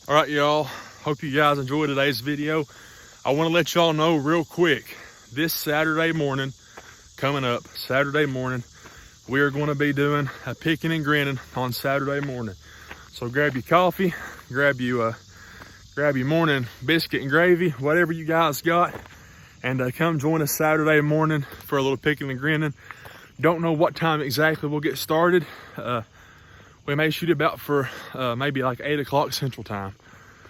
All right, y'all. Hope you guys enjoyed today's video. I want to let y'all know real quick, this Saturday morning, coming up, Saturday morning, we are going to be doing a picking and grinning on Saturday morning. So grab your coffee, grab your morning biscuit and gravy, whatever you guys got, and come join us Saturday morning for a little picking and grinning. Don't know what time exactly we'll get started. We may shoot about for maybe like 8 o'clock Central Time.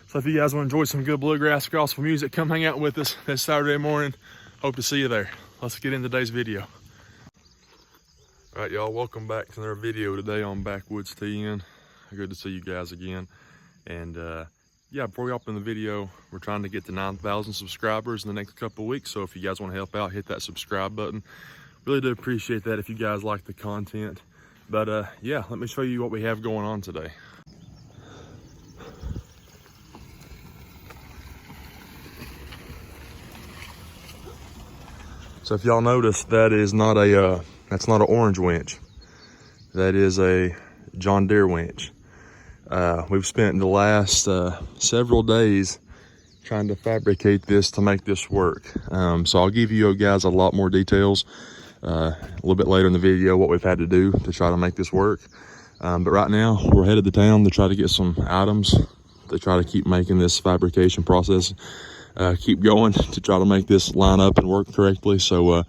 So if you guys want to enjoy some good bluegrass gospel music, come hang out with us this Saturday morning. Hope to see you there. Let's get into today's video. All right, y'all, welcome back to another video today on Backwoods TN. Good to see you guys again. And yeah, before we hop in the video, we're trying to get to 9,000 subscribers in the next couple of weeks. So if you guys want to help out, hit that subscribe button. Really do appreciate that if you guys like the content. But yeah, let me show you what we have going on today. So if y'all notice, that is not a that's not an orange winch. That is a John Deere winch. We've spent the last several days trying to fabricate this to make this work. So I'll give you guys a lot more details a little bit later in the video, what we've had to do to try to make this work. But right now we're headed to town to try to get some items to try to keep making this fabrication process keep going, to try to make this line up and work correctly. So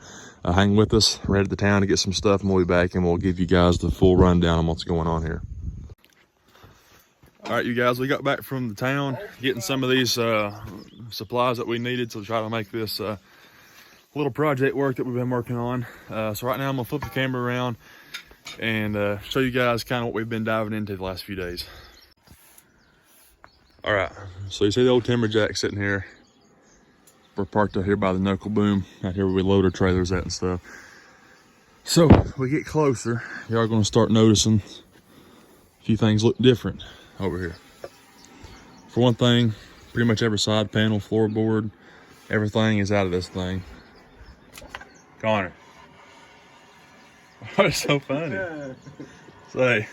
hang with us. We're headed to town to get some stuff, and we'll be back and we'll give you guys the full rundown on what's going on here. All right, you guys, we got back from the town getting some of these supplies that we needed to try to make this little project work that we've been working on. So right now I'm gonna flip the camera around and show you guys kind of what we've been diving into the last few days. All right, so you see the old TimberJack sitting here. We're parked out here by the knuckle boom, out here where we load our trailers at and stuff. So we get closer, y'all are gonna start noticing a few things look different over here. For one thing, pretty much every side panel, floorboard, everything is out of this thing. Connor. What's so funny? Say,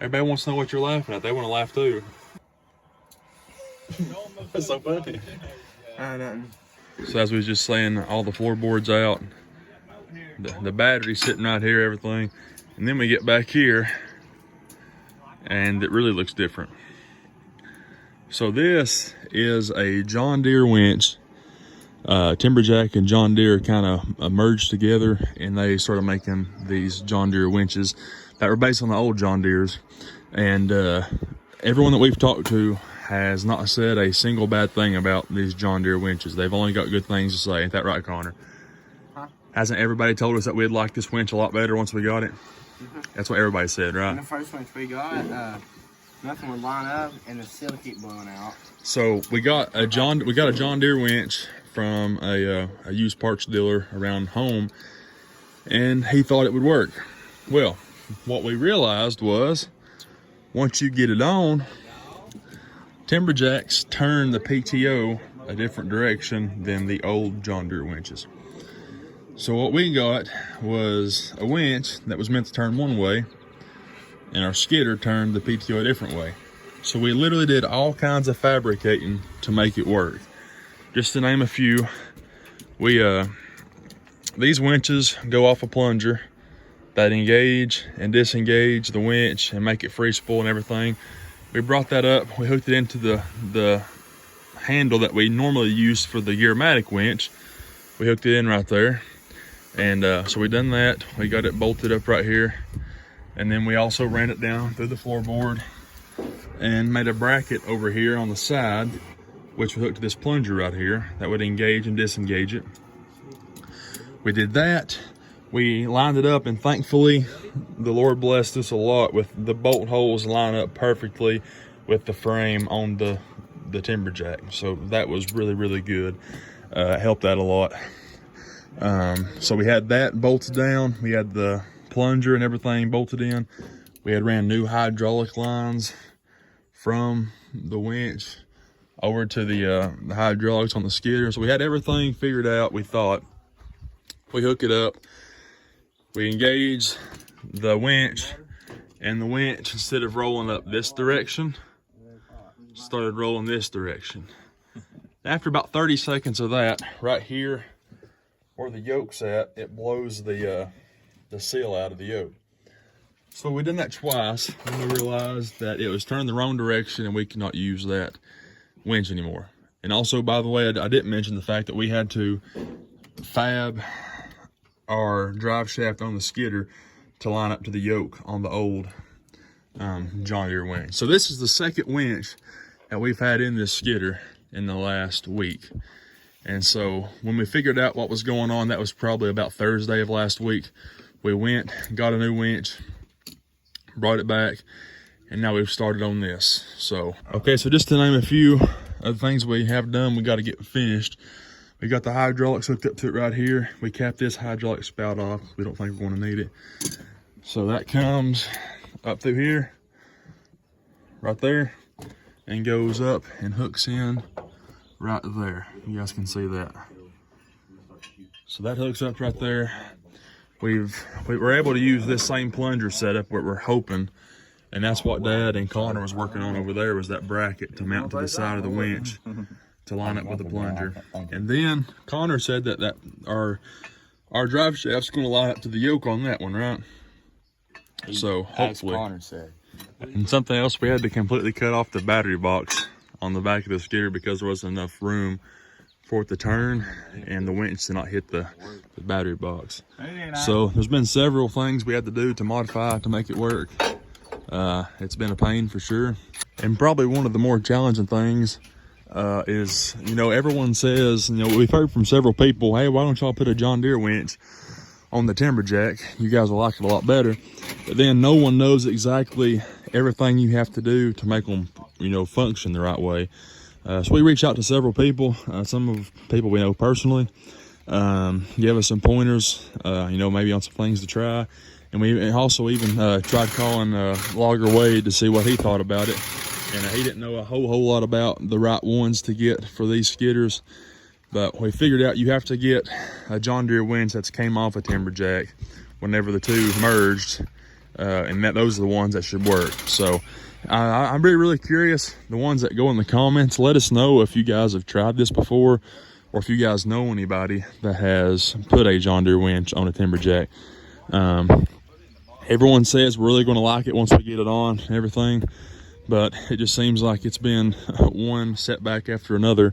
everybody wants to know what you're laughing at. They want to laugh too. That's so funny. So as we was just saying, all the floorboards out, the battery sitting right here, everything, and then we get back here, and it really looks different. So this is a John Deere winch. TimberJack and John Deere kind of merged together, and they started making these John Deere winches that were based on the old John Deeres. And everyone that we've talked to has not said a single bad thing about these John Deere winches. They've only got good things to say. Ain't that right, Connor? Huh? Hasn't everybody told us that we'd like this winch a lot better once we got it? Mm-hmm. That's what everybody said, right? And the first winch we got, nothing would line up, and the seal keep blowing out. So we got a John Deere winch from a used parts dealer around home, and he thought it would work. Well, what we realized was, once you get it on, TimberJacks turn the PTO a different direction than the old John Deere winches. So what we got was a winch that was meant to turn one way, and our skidder turned the PTO a different way. So we literally did all kinds of fabricating to make it work. Just to name a few, these winches go off a plunger that engage and disengage the winch and make it free spool and everything. We brought that up, we hooked it into the handle that we normally use for the Gearmatic winch. We hooked it in right there. And so we done that. We got it bolted up right here. And then we also ran it down through the floorboard and made a bracket over here on the side, which we hooked to this plunger right here that would engage and disengage it. We did that. We lined it up, and thankfully the Lord blessed us a lot with the bolt holes line up perfectly with the frame on the TimberJack. So that was really, really good. Helped out a lot. So we had that bolted down. We had the plunger and everything bolted in. We had ran new hydraulic lines from the winch over to the hydraulics on the skidder. So we had everything figured out, we thought. We hook it up, we engage the winch, and the winch, instead of rolling up this direction, started rolling this direction. After about 30 seconds of that, right here where the yoke's at, it blows the seal out of the yoke. So we done that twice, and we realized that it was turning the wrong direction and we cannot use that winch anymore. And also, by the way, I didn't mention the fact that we had to fab our drive shaft on the skidder to line up to the yoke on the old John Deere winch. So this is the second winch that we've had in this skidder in the last week. And so when we figured out what was going on, that was probably about Thursday of last week. We went, got a new winch, brought it back, and now we've started on this. So, okay, so just to name a few of the things we have done, we got to get finished. We got the hydraulics hooked up to it right here. We capped this hydraulic spout off. We don't think we're going to need it. So that comes up through here, right there, and goes up and hooks in right there. You guys can see that. So that hooks up right there. We were able to use this same plunger setup where we're hoping, and that's what Dad and Connor was working on over there, was that bracket to mount to the side of the winch to line up with the plunger. And then Connor said that our drive shaft's going to line up to the yoke on that one, right? So hopefully. Connor said. And something else, we had to completely cut off the battery box on the back of the skidder because there wasn't enough room for it to turn and the winch to not hit the battery box. So there's been several things we had to do to modify to make it work. It's been a pain for sure. And probably one of the more challenging things is, you know, everyone says, you know, we've heard from several people, hey, why don't y'all put a John Deere winch on the TimberJack? You guys will like it a lot better. But then no one knows exactly everything you have to do to make them, you know, function the right way. So we reached out to several people, some of people we know personally, gave us some pointers, you know, maybe on some things to try. And we also even tried calling Logger Wade to see what he thought about it. And he didn't know a whole lot about the right ones to get for these skidders. But we figured out you have to get a John Deere winch that's came off a TimberJack whenever the two merged, and those are the ones that should work. So I'm really curious, the ones that go in the comments, let us know if you guys have tried this before, or if you guys know anybody that has put a John Deere winch on a TimberJack. Everyone says we're really going to like it once we get it on and everything, but it just seems like it's been one setback after another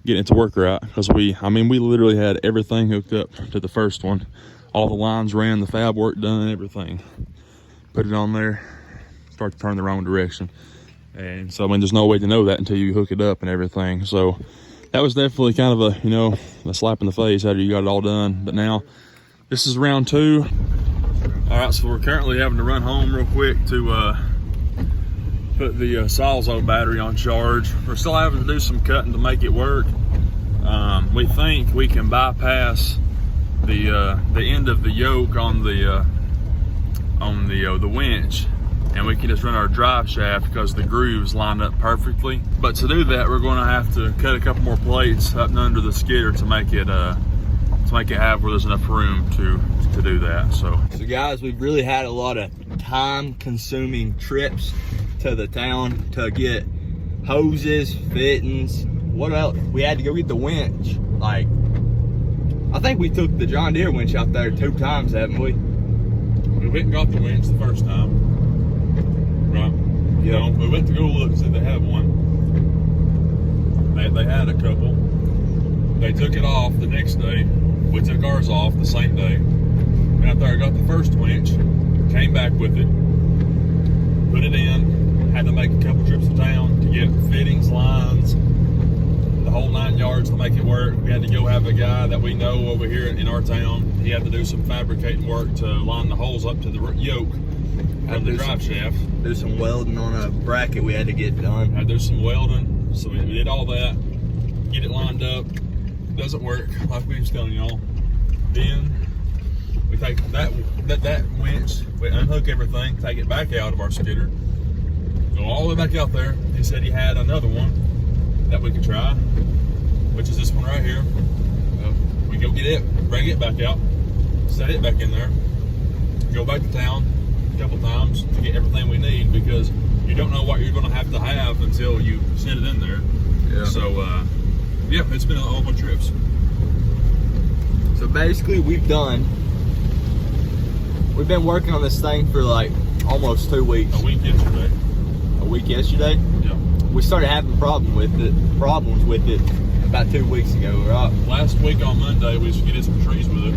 getting it to work right, because we literally had everything hooked up to the first one. All the lines ran, the fab work done, everything. Put it on there, start to turn the wrong direction. And so, I mean, there's no way to know that until you hook it up and everything. So that was definitely kind of a, you know, a slap in the face after you got it all done. But now, this is round 2. All right, so we're currently having to run home real quick to put the Sawzall battery on charge. We're still having to do some cutting to make it work. We think we can bypass the end of the yoke on the winch, and we can just run our drive shaft because the grooves lined up perfectly. But to do that, we're going to have to cut a couple more plates up and under the skidder to make it have where there's enough room to do that. So guys, we've really had a lot of time-consuming trips to the town to get hoses, fittings. What else? We had to go get the winch. Like, I think we took the John Deere winch out there 2 times, haven't we? We went and got the winch the first time, right? You know, we went to go look and see if they had one. They had a couple. They took it off the next day. We took ours off the same day. Went out there, got the first winch, came back with it, put it in, had to make a couple trips to town to get fittings, lines, the whole 9 yards to make it work. We had to go have a guy that we know over here in our town. He had to do some fabricating work to line the holes up to the yoke of the drive shaft. Do some welding on a bracket we had to get done. Had to do some welding, so we did all that, get it lined up. Doesn't work like we was telling y'all. Then we take that winch, we unhook everything, take it back out of our skidder, go all the way back out there. He said he had another one that we could try, which is this one right here. We go get it, bring it back out, set it back in there, go back to town a couple times to get everything we need, because you you don't know what you're going to have until you send it in there. Yeah. So, yeah, it's been a whole bunch of trips. So basically, we've been working on this thing for like almost 2 weeks. A week yesterday. A week yesterday? Yeah. We started having problems with it about 2 weeks ago, right? Last week on Monday, we skidded some trees with it,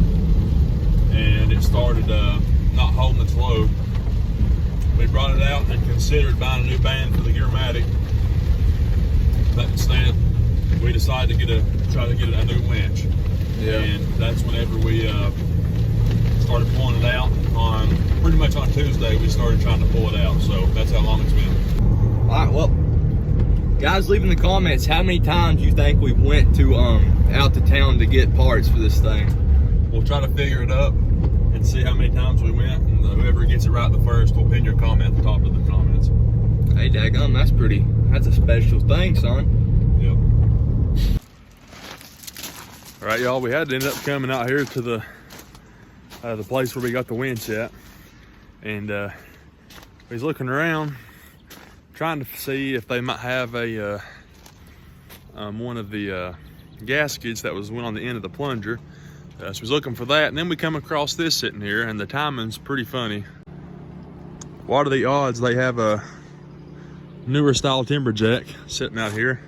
and it started not holding its load. We brought it out and considered buying a new band for the Gearmatic, but instead we decided to try to get a new winch. Yeah. And that's whenever we started pulling it out on pretty much on Tuesday. We started trying to pull it out, so that's how long it's been. All right, well, guys, leave in the comments how many times you think we went to out to town to get parts for this thing. We'll try to figure it up and see how many times we went, and whoever gets it right the first will pin your comment at the top of the comments. Hey, daggum, that's a special thing, son. Yep. All right, y'all, we had to end up coming out here to the place where we got the winch at, and we was looking around trying to see if they might have a one of the gaskets that went on the end of the plunger. So we was looking for that, and then we come across this sitting here, and the timing's pretty funny. What are the odds they have a newer style TimberJack sitting out here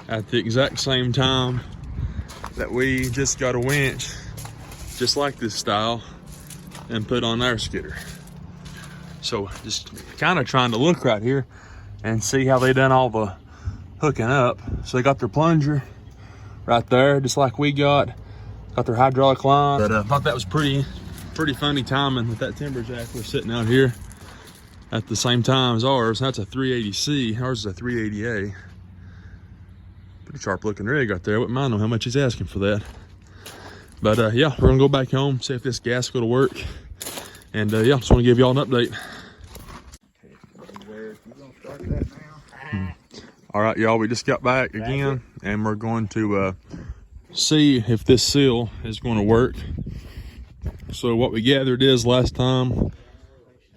at the exact same time that we just got a winch just like this style and put on our skidder. So just kind of trying to look right here and see how they done all the hooking up. So they got their plunger right there, just like we got their hydraulic line. But I thought that was pretty funny timing with that TimberJack was sitting out here at the same time as ours. That's a 380C, ours is a 380A. Pretty sharp looking rig right there. I wouldn't mind knowing how much he's asking for that. But yeah, we're gonna go back home, see if this gasket will work. And yeah, just wanna give y'all an update. All right, y'all, we just got back again, and we're going to see if this seal is going to work. So what we gathered is last time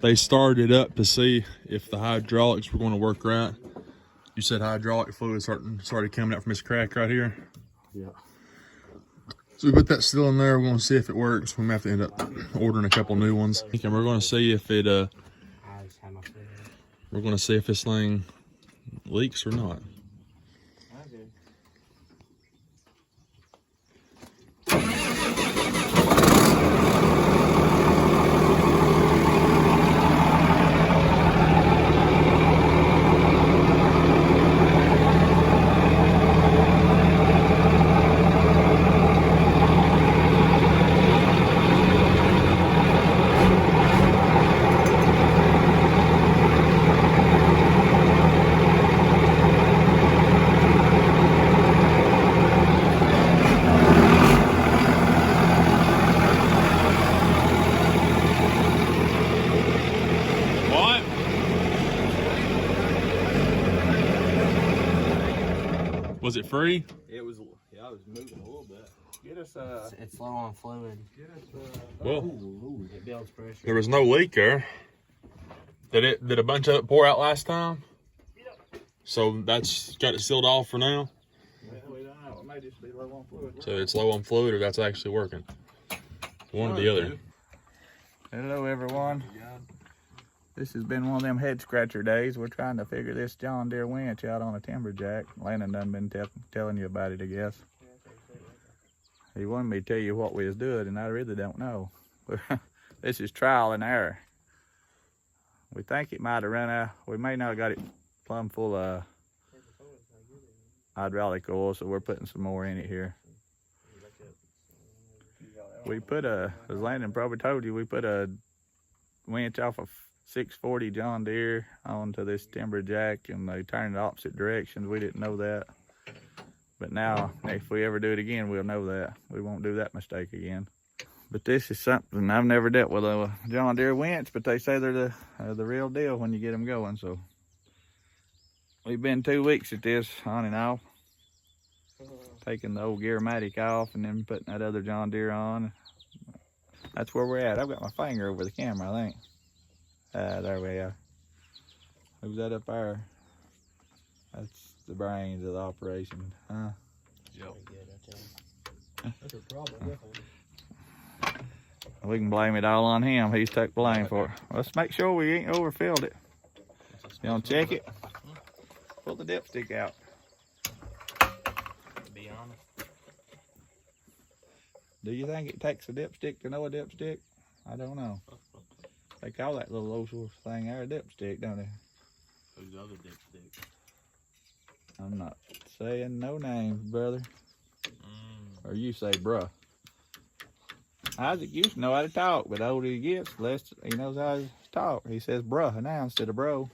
they started up to see if the hydraulics were going to work right. You said hydraulic fluid started coming out from this crack right here? Yeah. So we put that seal in there. We're going to see if it works. We might have to end up ordering a couple new ones. And we're going to see if it, we're going to see if this thing leaks or not. Was it free? It was, yeah, I was moving a little bit. Get us it's low on fluid. Get us well, it builds pressure. There was no leak there. Did a bunch of it pour out last time? So that's got it sealed off for now? Well, we don't know. It may just be low on fluid. So it's low on fluid, or that's actually working? One or the other. Hello everyone. This has been one of them head scratcher days. We're trying to figure this John Deere winch out on a TimberJack. Landon done been telling you about it, I guess. He wanted me to tell you what we was doing, and I really don't know. This is trial and error. We think it might have run out. We may not have got it plumb full of hydraulic oil, so we're putting some more in it here. We put as Landon probably told you, we put a winch off of 640 John Deere onto this TimberJack, and they turned in opposite directions. We didn't know that. But now, if we ever do it again, we'll know that. We won't do that mistake again. But this is something, I've never dealt with a John Deere winch, but they say they're the real deal when you get them going. So we've been 2 weeks at this, on and off. Taking the old Gearmatic off and then putting that other John Deere on. That's where we're at. I've got my finger over the camera, I think. There we are. Who's that up there? That's the brains of the operation, huh? Yep. That's a problem, definitely. We can blame it all on him. He's took blame for it. Let's make sure we ain't overfilled it. You want to check it? Pull the dipstick out. To be honest. Do you think it takes a dipstick to know a dipstick? I don't know. They call that little old source thing there a dipstick, don't they? Who's the other dipstick? I'm not saying no names, brother. Or you say bruh. Isaac used to know how to talk, but the older he gets, the less he knows how to talk. He says bruh now instead of bro.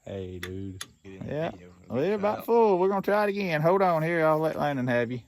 Hey, dude. Yeah, we're about full. We're going to try it again. Hold on here. I'll let Landon have you.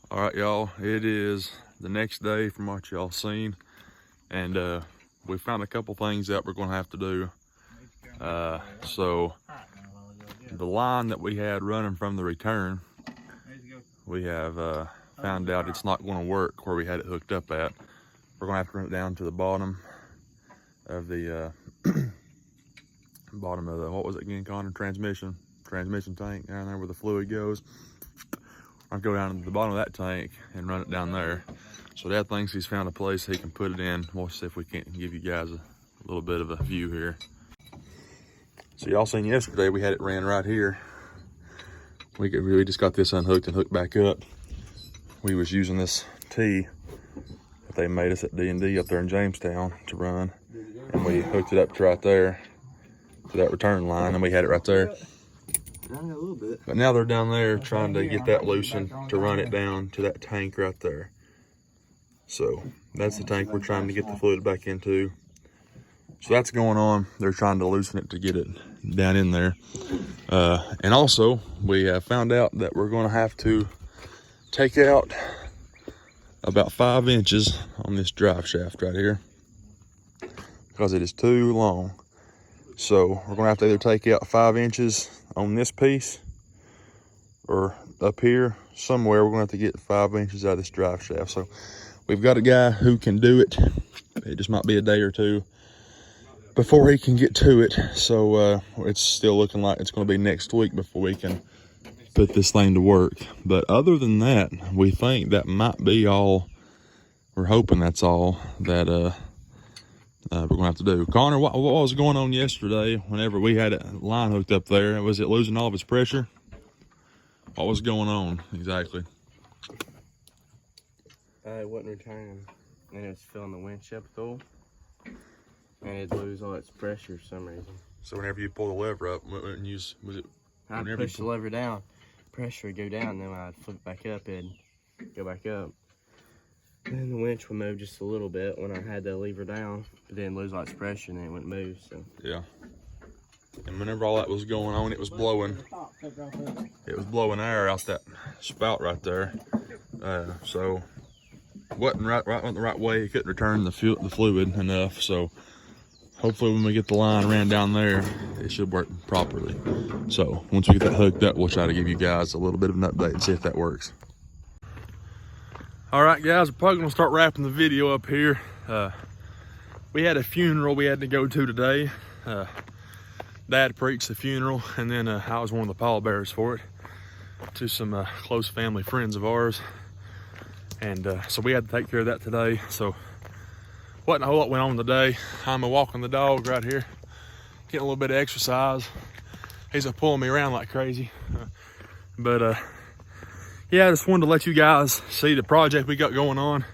All right, y'all, it is the next day from what y'all seen, and we found a couple things that we're gonna have to do. So the line that we had running from the return, we have found out it's not gonna work where we had it hooked up at. We're gonna have to run it down to the bottom of the bottom of the, what was it again, Connor? Transmission tank down there where the fluid goes. I'll go down to the bottom of that tank and run it down there. So Dad thinks he's found a place he can put it in. We'll see if we can't give you guys a little bit of a view here. So y'all seen yesterday, we had it ran right here. We just got this unhooked and hooked back up. We was using this T that they made us at D&D up there in Jamestown to run. And we hooked it up to right there to that return line, and we had it right there. A little bit. But now they're down there trying to get that loosened to run it down to that tank right there. So that's the tank we're trying to get the fluid back into. So that's going on. They're trying to loosen it to get it down in there. And also we have found out that we're going to have to take out about 5 inches on this drive shaft right here because it is too long. So we're gonna have to either take out 5 inches on this piece or up here somewhere. We're gonna have to get 5 inches out of this drive shaft. So we've got a guy who can do it. It just might be a day or two before he can get to it. So it's still looking like it's gonna be next week before we can put this thing to work. But other than that, we think that might be all. We're hoping that's all that we're gonna have to do. Connor, what was going on yesterday whenever we had a line hooked up there? Was it losing all of its pressure? What was going on exactly? It wasn't returning, and it was filling the winch up though, and it'd lose all its pressure for some reason. So whenever you pull the lever up, I'd push the lever down, pressure would go down, and then when I'd flip it back up, it'd go back up. And then the winch would move just a little bit when I had the lever down, but then lose all its pressure and then it wouldn't move. So yeah. And whenever all that was going on, it was blowing. It was blowing air out that spout right there. So wasn't the right way. It couldn't return the fluid enough. So hopefully when we get the line ran down there, it should work properly. So once we get that hooked up, we'll try to give you guys a little bit of an update and see if that works. All right, guys, we're probably gonna start wrapping the video up here. We had a funeral we had to go to today. Dad preached the funeral, and then I was one of the pallbearers for it to some close family friends of ours. And so we had to take care of that today. So wasn't a whole lot went on today. I'm walking the dog right here, getting a little bit of exercise. He's pulling me around like crazy. Yeah, I just wanted to let you guys see the project we got going on,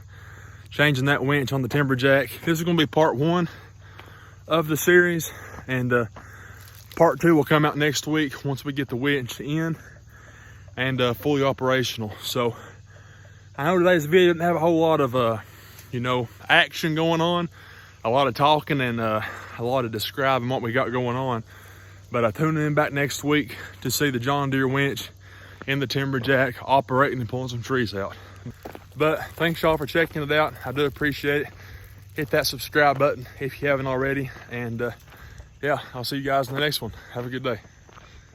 changing that winch on the TimberJack. This is gonna be part 1 of the series, and part 2 will come out next week once we get the winch in and fully operational. So I know today's video didn't have a whole lot of, you know, action going on, a lot of talking and a lot of describing what we got going on. But tune in back next week to see the John Deere winch and the TimberJack operating and pulling some trees out. But thanks y'all for checking it out. I do appreciate it. Hit that subscribe button if you haven't already. And yeah, I'll see you guys in the next one. Have a good day.